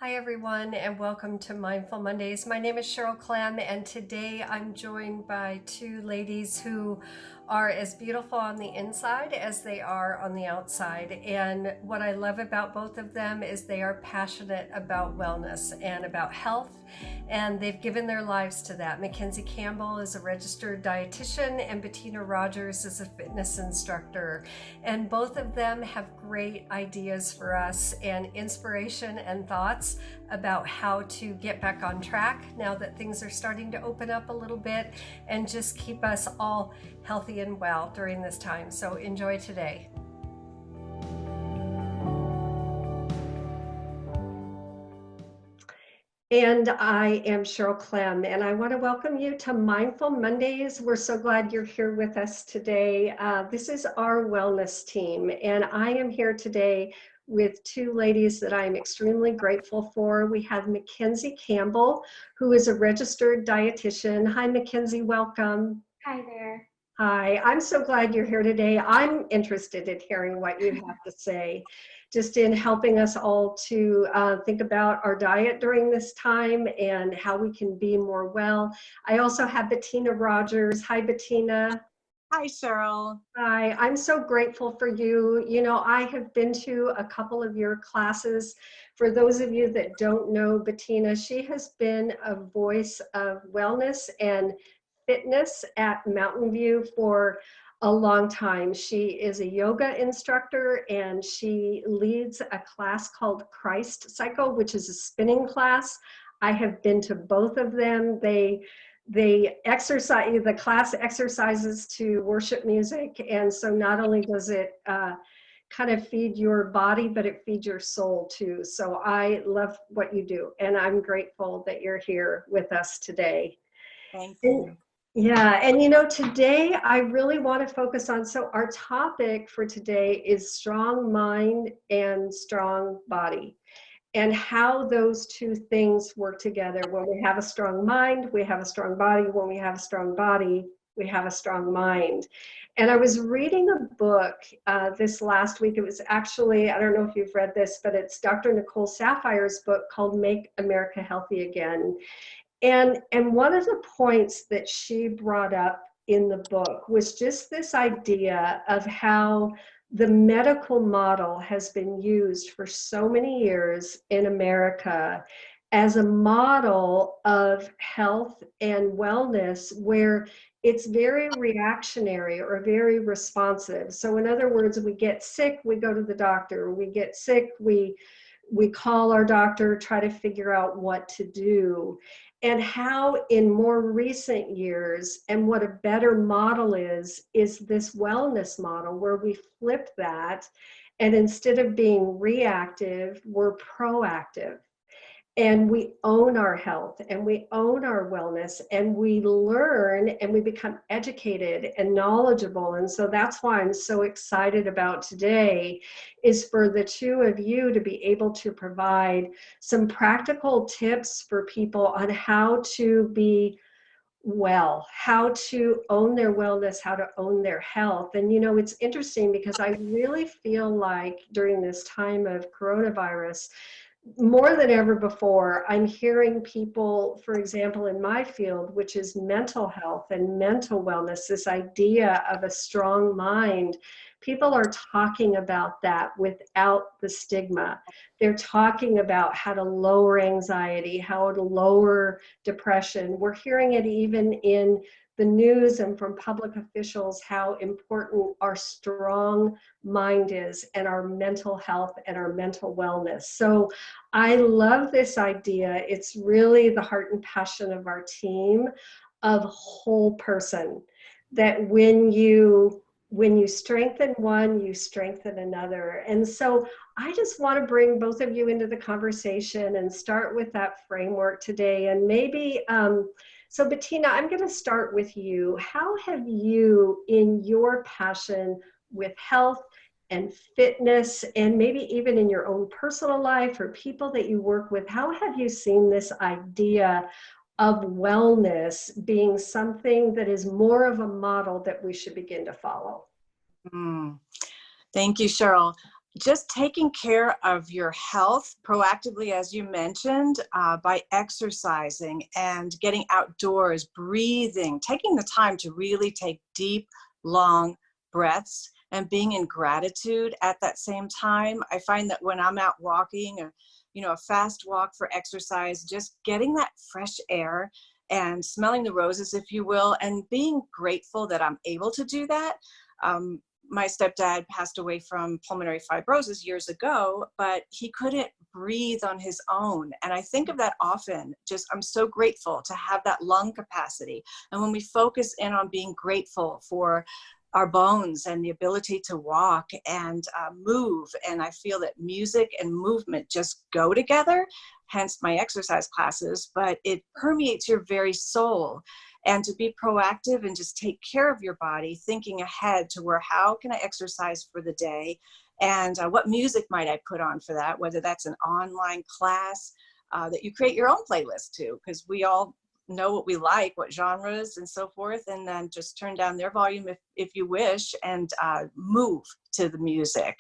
Hi, everyone, and welcome to Mindful Mondays. My name is Cheryl Clem, and today I'm joined by two ladies who are as beautiful on the inside as they are on the outside. And what I love about both of them is they are passionate about wellness and about health, and they've given their lives to that. Mackenzie Campbell is a registered dietitian, and Bettina Rogers is a fitness instructor. And both of them have great ideas for us and inspiration and thoughts about how to get back on track now that things are starting to open up a little bit and just keep us all healthy and well during this time. So enjoy today. And I am Cheryl Clem, and I want to welcome you to Mindful Mondays. We're so glad you're here with us today. This is our wellness team, and I am here today with two ladies that I'm extremely grateful for. We have Mackenzie Campbell, who is a registered dietitian. Hi, Mackenzie, welcome. Hi there. Hi, I'm so glad you're here today. I'm interested in hearing what you have to say, just in helping us all to think about our diet during this time and how we can be more well. I also have Bettina Rogers. Hi, Bettina. Hi, Cheryl. Hi, I'm so grateful for you. You know, I have been to a couple of your classes. For those of you that don't know Bettina, she has been a voice of wellness and fitness at Mountain View for a long time. She is a yoga instructor and she leads a class called Christ Cycle, which is a spinning class. I have been to both of them. They exercise, the class exercises to worship music, and so not only does it kind of feed your body, but it feeds your soul too. So I love what you do, and I'm grateful that you're here with us today. Thank And, you. yeah, and you know, today I really want to focus on, so our topic for today is strong mind and strong body, and how those two things work together. When we have a strong mind, we have a strong body. When we have a strong body, we have a strong mind. And I was reading a book this last week. It was actually, I don't know if you've read this, but it's Dr. Nicole Sapphire's book called Make America Healthy Again. And one of the points that she brought up in the book was just this idea of how the medical model has been used for so many years in America as a model of health and wellness where it's very reactionary or very responsive. So in other words, we get sick, we go to the doctor. We get sick, we call our doctor, try to figure out what to do. And how in more recent years, and what a better model is this wellness model where we flip that, and instead of being reactive, we're proactive. And we own our health and we own our wellness and we learn and we become educated and knowledgeable. And so that's why I'm so excited about today, is for the two of you to be able to provide some practical tips for people on how to be well, how to own their wellness, how to own their health. And you know, it's interesting because I really feel like during this time of coronavirus, more than ever before, I'm hearing people, for example, in my field, which is mental health and mental wellness, this idea of a strong mind. People are talking about that without the stigma. They're talking about how to lower anxiety, how to lower depression. We're hearing it even in the news and from public officials, how important our strong mind is and our mental health and our mental wellness. So I love this idea. It's really the heart and passion of our team of whole person, that when you strengthen one, you strengthen another. And so I just want to bring both of you into the conversation and start with that framework today. And maybe so Bettina, I'm going to start with you. How have you, in your passion with health and fitness, and maybe even in your own personal life or people that you work with, how have you seen this idea of wellness being something that is more of a model that we should begin to follow? Thank you, Cheryl. just taking care of your health proactively, as you mentioned, by exercising and getting outdoors, breathing, taking the time to really take deep, long breaths and being in gratitude at that same time. I find that when I'm out walking, a fast walk for exercise, just getting that fresh air and smelling the roses, if you will, and being grateful that I'm able to do that. My stepdad passed away from pulmonary fibrosis years ago, but he couldn't breathe on his own. And I think of that often. Just, I'm so grateful to have that lung capacity. And when we focus in on being grateful for our bones and the ability to walk and move, and I feel that music and movement just go together, hence my exercise classes, but it permeates your very soul. And to be proactive and just take care of your body, thinking ahead to where, how can I exercise for the day? And what music might I put on for that? Whether that's an online class that you create your own playlist to, because we all know what we like, what genres and so forth, and then just turn down their volume if you wish, and move to the music.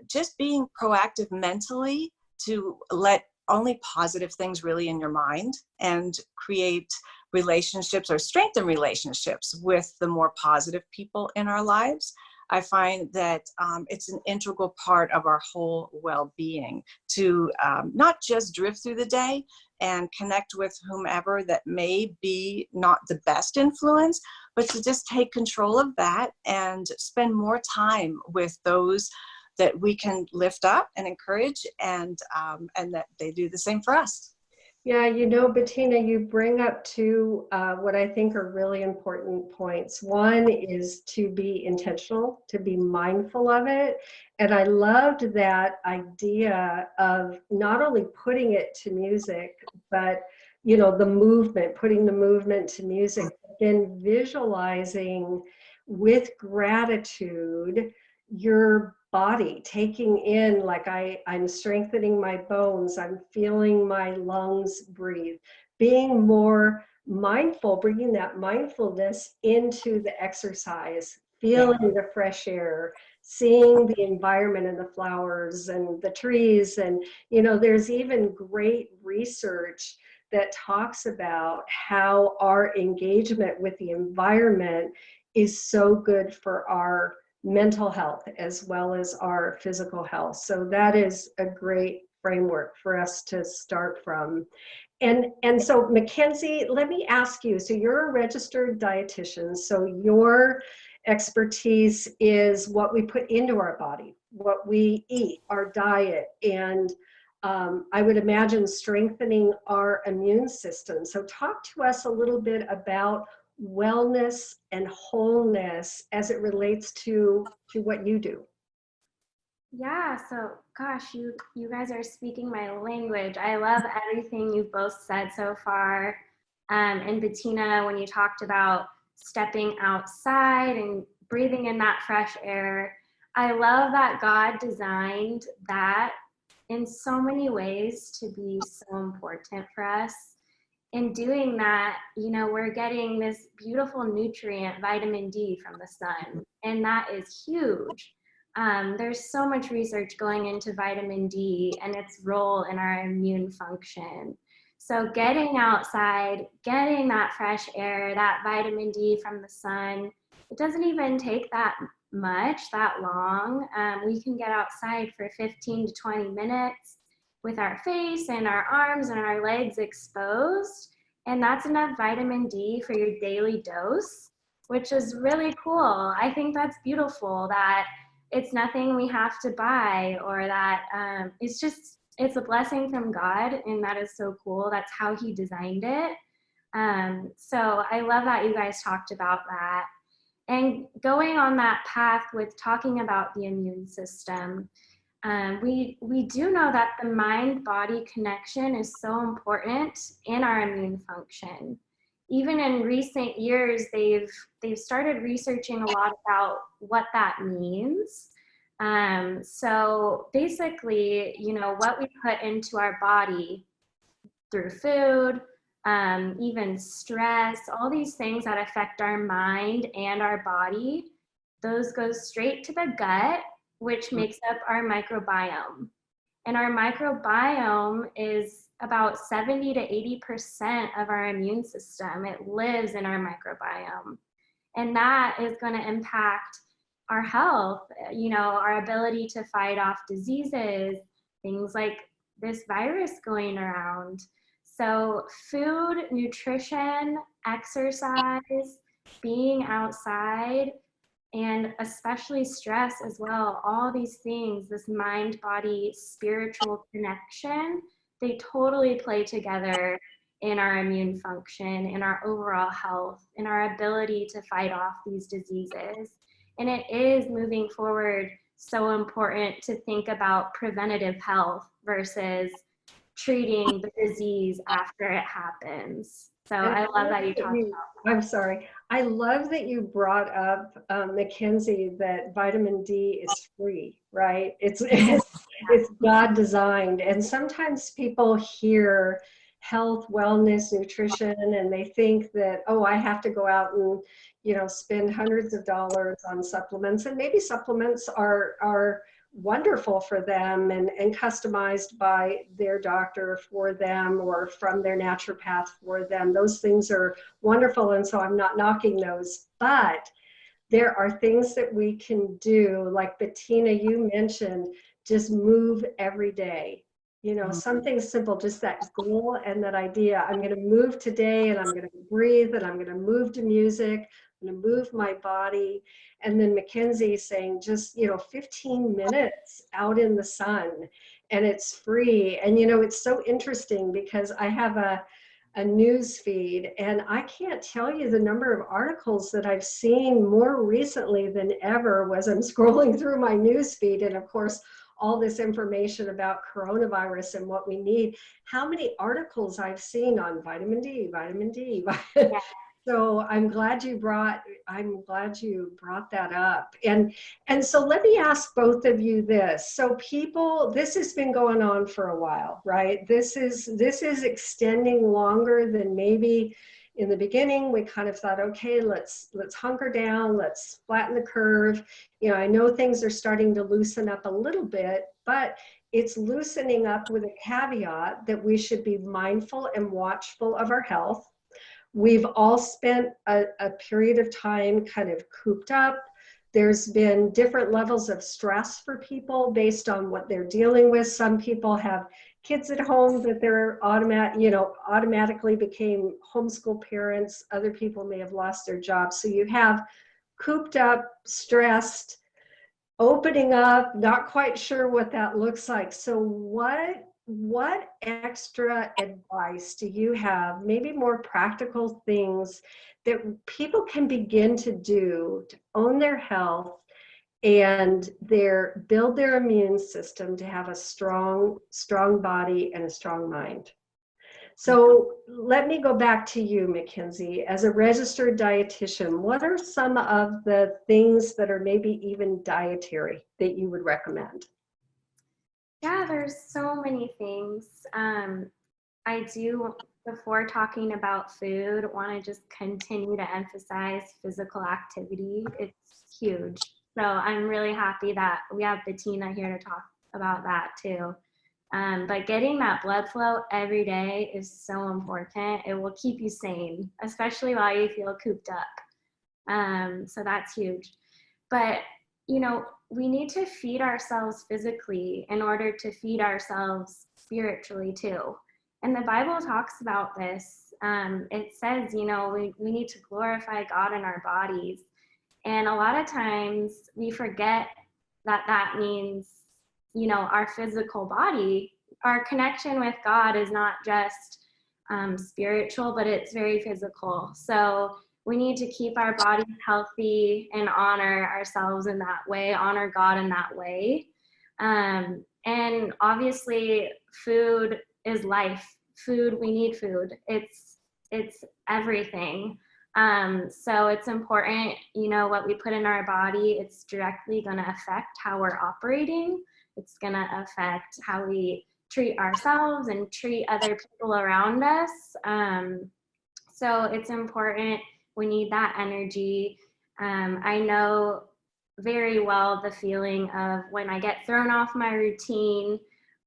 Just being proactive mentally to let only positive things really in your mind and create relationships or strengthen relationships with the more positive people in our lives. I find that it's an integral part of our whole well-being to not just drift through the day and connect with whomever that may be not the best influence, but to just take control of that and spend more time with those that we can lift up and encourage, and that they do the same for us. Yeah, Bettina, you bring up two what I think are really important points. One is to be intentional, to be mindful of it. And I loved that idea of not only putting it to music, but the movement, putting the movement to music, then visualizing with gratitude your body, taking in, like I'm strengthening my bones, I'm feeling my lungs breathe, being more mindful, bringing that mindfulness into the exercise, feeling the fresh air, seeing the environment and the flowers and the trees. And there's even great research that talks about how our engagement with the environment is so good for our mental health as well as our physical health. So that is a great framework for us to start from. And so Mackenzie, let me ask you, so you're a registered dietitian, so your expertise is what we put into our body, what we eat, our diet, and I would imagine strengthening our immune system. So talk to us a little bit about wellness and wholeness as it relates to what you do. Yeah, so gosh, you guys are speaking my language. I love everything you've both said so far. And Bettina, when you talked about stepping outside and breathing in that fresh air, I love that God designed that in so many ways to be so important for us. In doing that, we're getting this beautiful nutrient, vitamin D, from the sun, and that is huge. There's so much research going into vitamin D and its role in our immune function. So getting outside, getting that fresh air, that vitamin D from the sun, it doesn't even take that long. We can get outside for 15 to 20 minutes with our face and our arms and our legs exposed. And that's enough vitamin D for your daily dose, which is really cool. I think that's beautiful that it's nothing we have to buy, or that it's a blessing from God, and that is so cool. That's how he designed it. So I love that you guys talked about that. And going on that path with talking about the immune system, we do know that the mind-body connection is so important in our immune function. Even in recent years, they've started researching a lot about what that means. So basically, what we put into our body through food, even stress, all these things that affect our mind and our body, those go straight to the gut, which makes up our microbiome. And our microbiome is about 70 to 80% of our immune system. It lives in our microbiome. And that is going to impact our health, our ability to fight off diseases, things like this virus going around. So food, nutrition, exercise, being outside, and especially stress as well, all these things, this mind, body, spiritual connection, they totally play together in our immune function, in our overall health, in our ability to fight off these diseases. And it is moving forward so important to think about preventative health versus treating the disease after it happens. So I love that you talked about that. I'm sorry. I love that you brought up, Mackenzie, that vitamin D is free, right? It's God designed. And sometimes people hear health, wellness, nutrition, and they think that, oh, I have to go out and, spend hundreds of dollars on supplements. And maybe supplements are wonderful for them and customized by their doctor for them or from their naturopath for them. Those things are wonderful, and so I'm not knocking those. But there are things that we can do, like Bettina, you mentioned, just move every day. Something simple, just that goal and that idea. I'm going to move today, and I'm going to breathe, and I'm going to move to music. I'm going to move my body. And then Mackenzie saying just, 15 minutes out in the sun, and it's free. And, it's so interesting because I have a news feed, and I can't tell you the number of articles that I've seen more recently than ever as I'm scrolling through my news feed. And of course, all this information about coronavirus and what we need, how many articles I've seen on vitamin D. Yeah. So I'm glad you brought that up. And so let me ask both of you this. So this has been going on for a while, right? This is extending longer than maybe in the beginning. We kind of thought, okay, let's hunker down, let's flatten the curve. I know things are starting to loosen up a little bit, but it's loosening up with a caveat that we should be mindful and watchful of our health. We've all spent a period of time kind of cooped up. There's been different levels of stress for people based on what they're dealing with. Some people have kids at home that they're automatically became homeschool parents. Other people may have lost their jobs. So you have cooped up, stressed, opening up, not quite sure what that looks like. So what extra advice do you have, maybe more practical things that people can begin to do to own their health and build their immune system to have a strong body and a strong mind? So let me go back to you, Mackenzie. As a registered dietitian, what are some of the things that are maybe even dietary that you would recommend? Yeah, there's so many things. I do, before talking about food, want to just continue to emphasize physical activity. It's huge. So I'm really happy that we have Bettina here to talk about that too. But getting that blood flow every day is so important. It will keep you sane, especially while you feel cooped up. So that's huge. But, we need to feed ourselves physically in order to feed ourselves spiritually too. And the Bible talks about this. It says, we need to glorify God in our bodies. And a lot of times we forget that means, our physical body. Our connection with God is not just spiritual, but it's very physical. So we need to keep our bodies healthy and honor ourselves in that way, honor God in that way. And obviously food is life. We need food. It's everything. So it's important, what we put in our body, it's directly going to affect how we're operating. It's going to affect how we treat ourselves and treat other people around us. So it's important. We need that energy. I know very well the feeling of when I get thrown off my routine,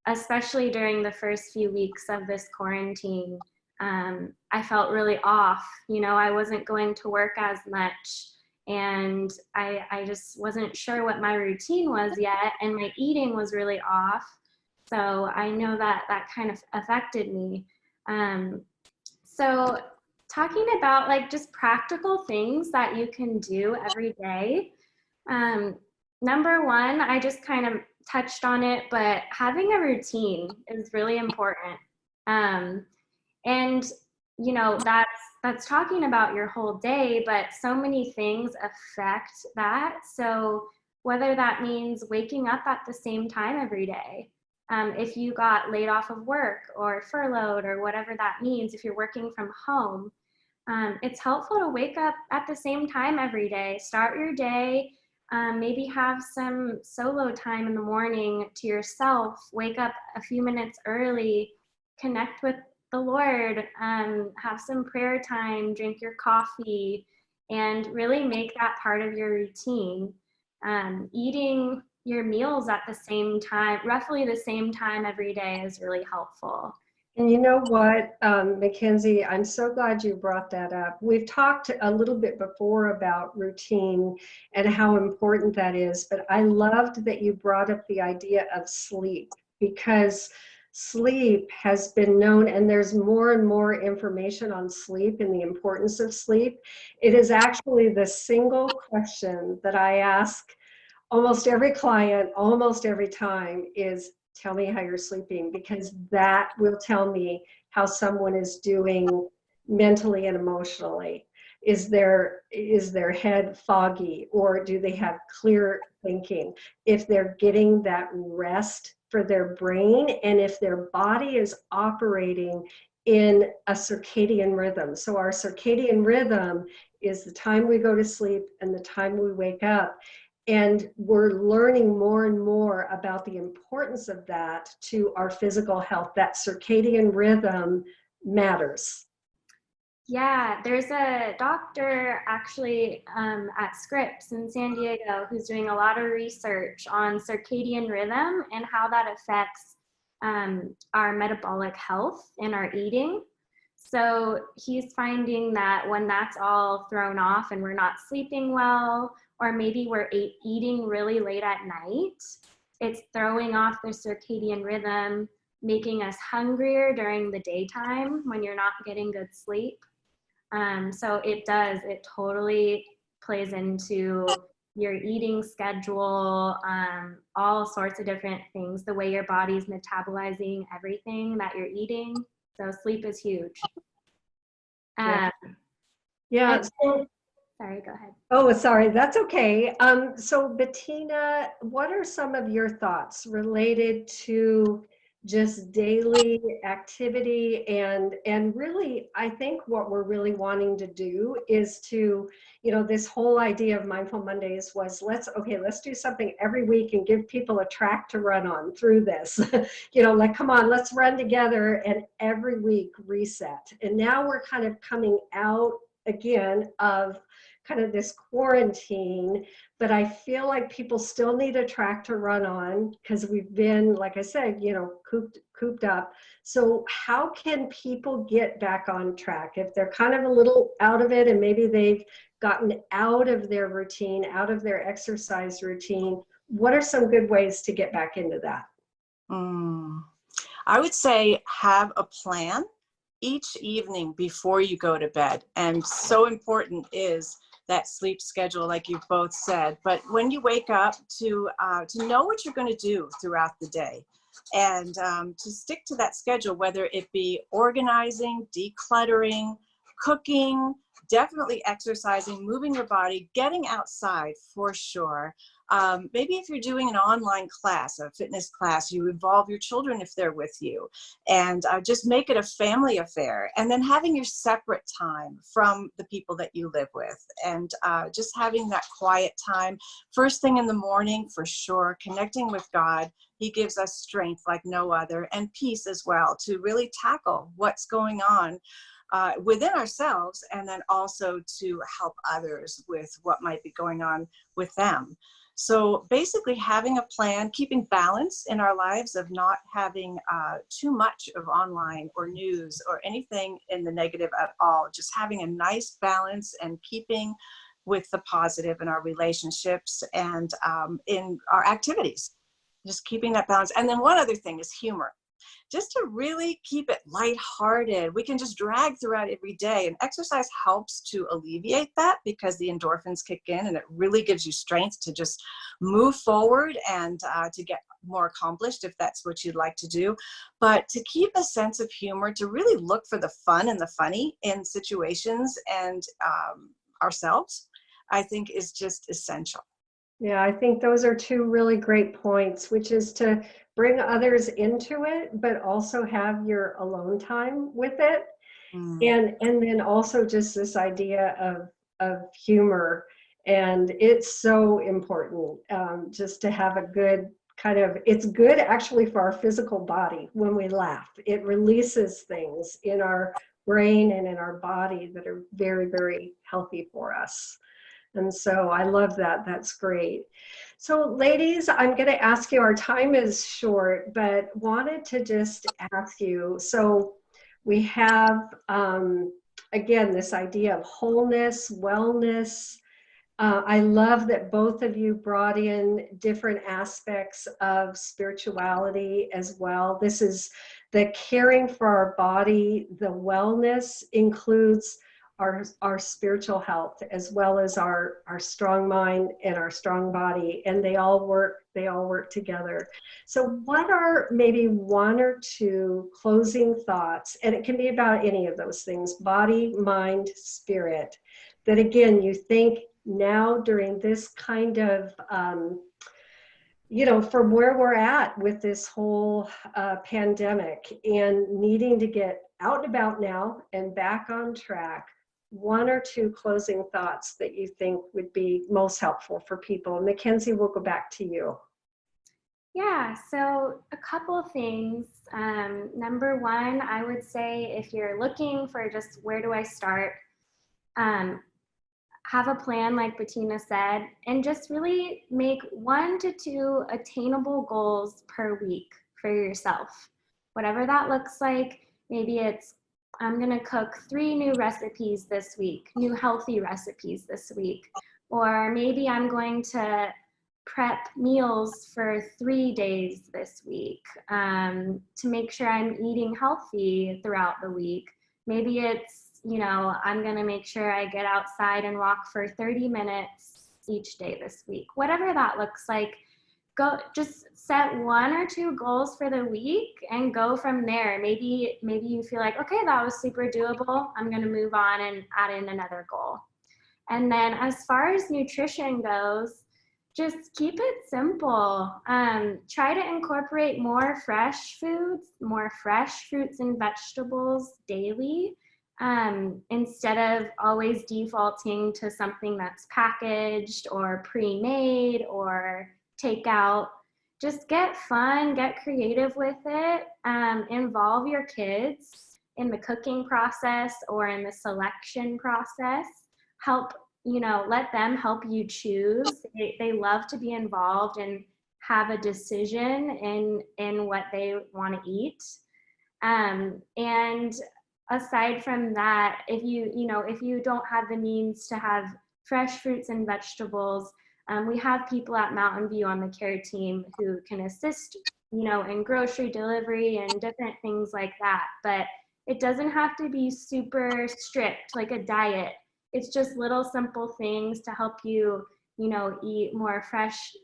especially during the first few weeks of this quarantine. I felt really off. You know, I wasn't going to work as much, and I just wasn't sure what my routine was yet, and my eating was really off. So I know that that kind of affected me. So talking about like just practical things that you can do every day. Number one, I just kind of touched on it, but having a routine is really important. And you know, that's talking about your whole day, but so many things affect that. So whether that means waking up at the same time every day, if you got laid off of work or furloughed or whatever that means, if you're working from home, it's helpful to wake up at the same time every day. Start your day, maybe have some solo time in the morning to yourself, wake up a few minutes early, connect with the Lord, have some prayer time, drink your coffee, and really make that part of your routine. Eating your meals at the same time, roughly the same time every day, is really helpful. And you know what, Mackenzie, I'm so glad you brought that up. We've talked a little bit before about routine and how important that is, but I loved that you brought up the idea of sleep, because sleep has been known, and there's more and more information on sleep and the importance of sleep. It is actually the single question that I ask almost every client, almost every time, is tell me how you're sleeping, because that will tell me how someone is doing mentally and emotionally. Is their head foggy, or do they have clear thinking? If they're getting that rest for their brain, and if their body is operating in a circadian rhythm. So our circadian rhythm is the time we go to sleep and the time we wake up. And we're learning more and more about the importance of that to our physical health. That circadian rhythm matters. Yeah, there's a doctor actually at Scripps in San Diego who's doing a lot of research on circadian rhythm and how that affects our metabolic health and our eating. So he's finding that when that's all thrown off and we're not sleeping well, or maybe we're eating really late at night, it's throwing off the circadian rhythm, making us hungrier during the daytime when you're not getting good sleep. So it totally plays into your eating schedule, all sorts of different things, the way your body's metabolizing everything that you're eating. So sleep is huge. Yeah. Sorry, go ahead. Oh, sorry, that's okay. So Bettina, what are some of your thoughts related to just daily activity, and really, I think what we're really wanting to do is to, you know, this whole idea of Mindful Mondays was let's do something every week and give people a track to run on through this. You know, like, come on, let's run together, and every week reset. And now we're kind of coming out again of kind of this quarantine, but I feel like people still need a track to run on because we've been, like I said, you know, cooped up. So how can people get back on track if they're kind of a little out of it, and maybe they've gotten out of their routine, out of their exercise routine? What are some good ways to get back into that? I would say have a plan each evening before you go to bed. And so important is that sleep schedule, like you both said. But when you wake up, to know what you're going to do throughout the day, and to stick to that schedule, whether it be organizing, decluttering, cooking, definitely exercising, moving your body, getting outside for sure. Maybe if you're doing an online class, a fitness class, you involve your children if they're with you, and just make it a family affair. And then having your separate time from the people that you live with, and just having that quiet time first thing in the morning for sure, connecting with God. He gives us strength like no other, and peace as well to really tackle what's going on within ourselves, and then also to help others with what might be going on with them. So basically having a plan, keeping balance in our lives of not having too much of online or news or anything in the negative at all, just having a nice balance and keeping with the positive in our relationships and in our activities, just keeping that balance. And then one other thing is humor, just to really keep it lighthearted. We can just drag throughout every day, and exercise helps to alleviate that because the endorphins kick in and it really gives you strength to just move forward and to get more accomplished if that's what you'd like to do. But to keep a sense of humor, to really look for the fun and the funny in situations and ourselves, I think is just essential. Yeah, I think those are two really great points, which is to bring others into it, but also have your alone time with it. Mm. And then also just this idea of humor. And it's so important just to have a good kind of, it's good actually for our physical body when we laugh. It releases things in our brain and in our body that are very, very healthy for us. And so I love that. That's great. So ladies, I'm going to ask you, our time is short, but wanted to just ask you, so we have, again, this idea of wholeness, wellness. I love that both of you brought in different aspects of spirituality as well. This is the caring for our body, the wellness includes our spiritual health as well as our strong mind and our strong body, and they all work together. So what are maybe one or two closing thoughts, and it can be about any of those things, body, mind, spirit, that again you think now during this kind of from where we're at with this whole pandemic and needing to get out and about now and back on track, one or two closing thoughts that you think would be most helpful for people. Mackenzie, we'll go back to you. Yeah, so a couple of things. Number one, I would say if you're looking for just where do I start, have a plan like Bettina said, and just really make 1 to 2 attainable goals per week for yourself. Whatever that looks like, maybe it's I'm going to cook 3 new recipes this week, new healthy recipes this week, or maybe I'm going to prep meals for 3 days this week to make sure I'm eating healthy throughout the week. Maybe it's, I'm going to make sure I get outside and walk for 30 minutes each day this week. Whatever that looks like, go just set 1 or 2 goals for the week and go from there. Maybe you feel like, okay, that was super doable. I'm going to move on and add in another goal. And then as far as nutrition goes, just keep it simple. Try to incorporate more fresh foods, more fresh fruits and vegetables daily, instead of always defaulting to something that's packaged or pre-made or takeout. Just get fun, get creative with it, involve your kids in the cooking process or in the selection process. Let them help you choose. They love to be involved and have a decision in what they want to eat. And aside from that, if you don't have the means to have fresh fruits and vegetables, we have people at Mountain View on the care team who can assist, in grocery delivery and different things like that. But it doesn't have to be super strict, like a diet. It's just little simple things to help you, eat more fresh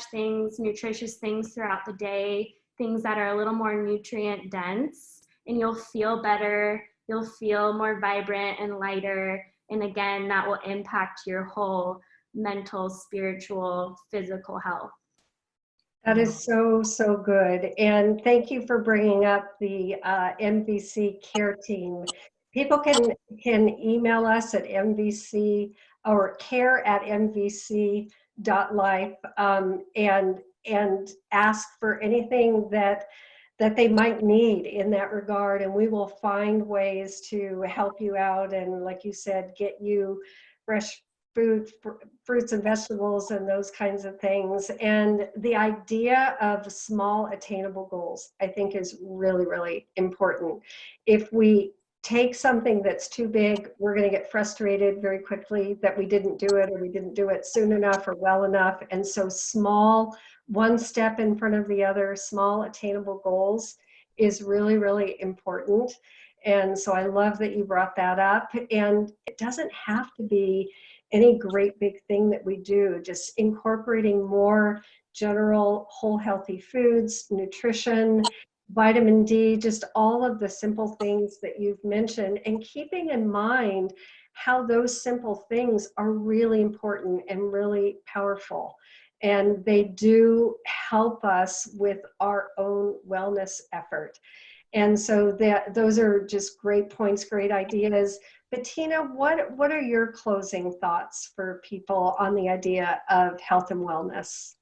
things, nutritious things throughout the day, things that are a little more nutrient dense, and you'll feel better. You'll feel more vibrant and lighter. And again, that will impact your whole mental, spiritual, physical health. That is so, so good. And thank you for bringing up the MVC care team. People can email us at MVC or care@mvc.life and ask for anything that they might need in that regard, and we will find ways to help you out and, like you said, get you fresh food, fruits and vegetables and those kinds of things. And the idea of small attainable goals, I think, is really, really important. If we take something that's too big, we're going to get frustrated very quickly that we didn't do it, or we didn't do it soon enough or well enough. And so small, one step in front of the other, small attainable goals is really, really important. And so I love that you brought that up. And it doesn't have to be any great big thing that we do, just incorporating more general whole healthy foods, nutrition, vitamin D, just all of the simple things that you've mentioned, and keeping in mind how those simple things are really important and really powerful. And they do help us with our own wellness effort. And so those are just great points, great ideas. Bettina, what are your closing thoughts for people on the idea of health and wellness?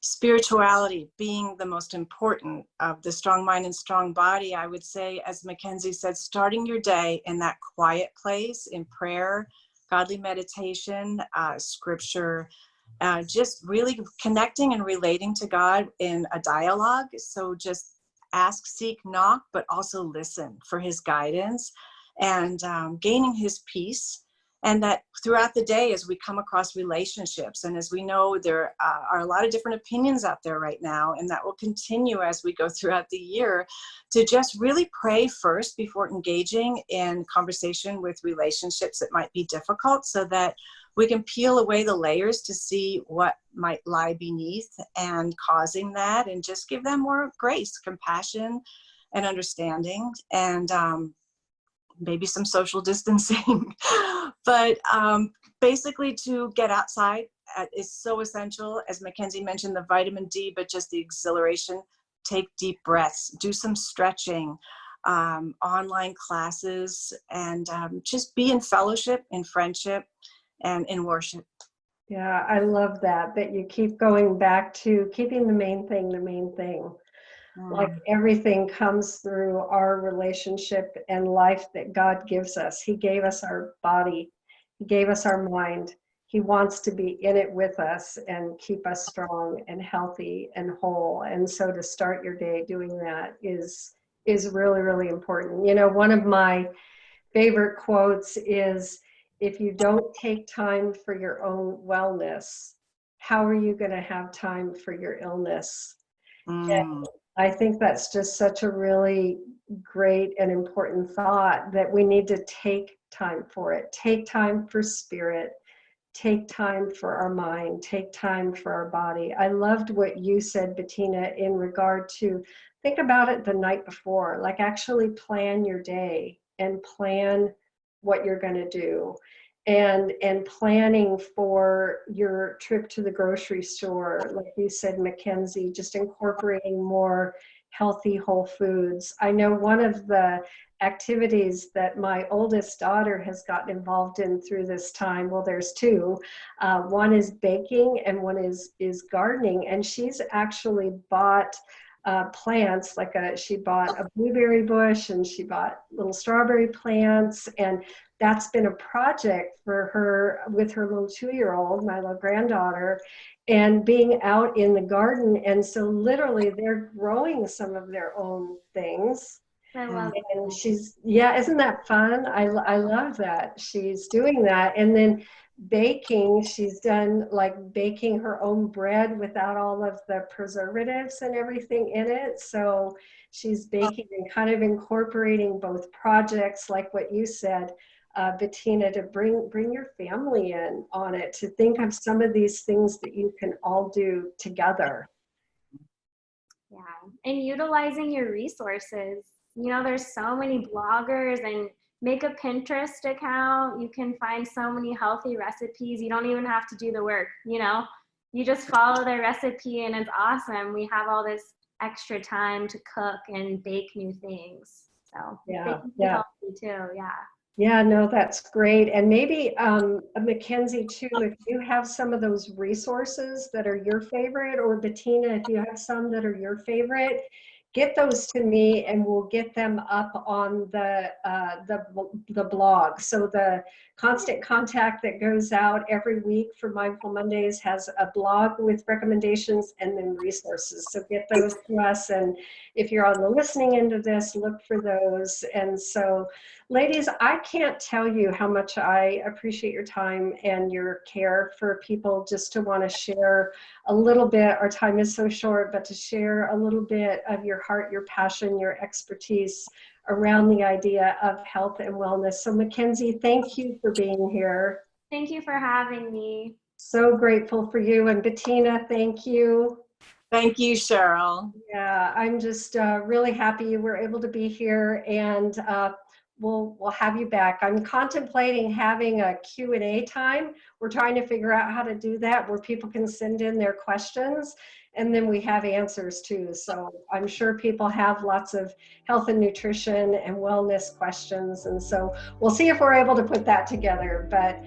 Spirituality being the most important of the strong mind and strong body, I would say, as Mackenzie said, starting your day in that quiet place in prayer, godly meditation, scripture, just really connecting and relating to God in a dialogue. So just ask, seek, knock, but also listen for his guidance and gaining his peace. And that throughout the day, as we come across relationships, and as we know, there are a lot of different opinions out there right now, and that will continue as we go throughout the year, to just really pray first before engaging in conversation with relationships that might be difficult, so that we can peel away the layers to see what might lie beneath and causing that, and just give them more grace, compassion, and understanding, and maybe some social distancing. But basically, to get outside is so essential. As Mackenzie mentioned, the vitamin D, but just the exhilaration. Take deep breaths, do some stretching, online classes, and just be in fellowship, in friendship, and in worship. Yeah, I love that you keep going back to keeping the main thing the main thing. Like everything comes through our relationship and life that God gives us. He gave us our body. He gave us our mind. He wants to be in it with us and keep us strong and healthy and whole. And so to start your day doing that is really, really important. You know, one of my favorite quotes is, if you don't take time for your own wellness, how are you going to have time for your illness? And I think that's just such a really great and important thought, that we need to take time for it. Take time for spirit. Take time for our mind. Take time for our body. I loved what you said, Bettina, in regard to think about it the night before, like actually plan your day and plan what you're going to do. And planning for your trip to the grocery store, like you said, Mackenzie, just incorporating more healthy whole foods. I know one of the activities that my oldest daughter has gotten involved in through this time, well, there's two. One is baking and one is gardening. And she's actually bought plants, she bought a blueberry bush and she bought little strawberry plants, and that's been a project for her with her little 2-year-old, my little granddaughter, and being out in the garden. And so literally they're growing some of their own things. I love it. And isn't that fun? I love that she's doing that. And then baking, she's done like baking her own bread without all of the preservatives and everything in it. So she's baking and kind of incorporating both projects, like what you said, Bettina, to bring your family in on it, to think of some of these things that you can all do together. Yeah, and utilizing your resources. You know, there's so many bloggers, and make a Pinterest account. You can find so many healthy recipes. You don't even have to do the work, you know. You just follow their recipe and it's awesome. We have all this extra time to cook and bake new things. So Yeah, healthy too, yeah. Yeah, no, that's great. And maybe Mackenzie too, if you have some of those resources that are your favorite, or Bettina, if you have some that are your favorite, get those to me and we'll get them up on the blog. So the Constant Contact that goes out every week for Mindful Mondays has a blog with recommendations and then resources. So get those to us. And if you're on the listening end of this, look for those. And so, ladies, I can't tell you how much I appreciate your time and your care for people, just to want to share a little bit. Our time is so short, but to share a little bit of your heart, your passion, your expertise around the idea of health and wellness. So Mackenzie, thank you for being here. Thank you for having me. So grateful for you. And Bettina, thank you. Thank you, Cheryl. Yeah, I'm just really happy you were able to be here, and we'll have you back. I'm contemplating having a Q&A time. We're trying to figure out how to do that, where people can send in their questions and then we have answers too. So I'm sure people have lots of health and nutrition and wellness questions. And so we'll see if we're able to put that together. But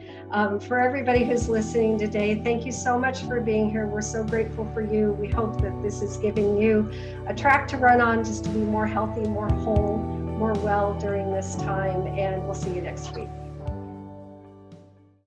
for everybody who's listening today, thank you so much for being here. We're so grateful for you. We hope that this is giving you a track to run on, just to be more healthy, more whole, more well during this time. And we'll see you next week.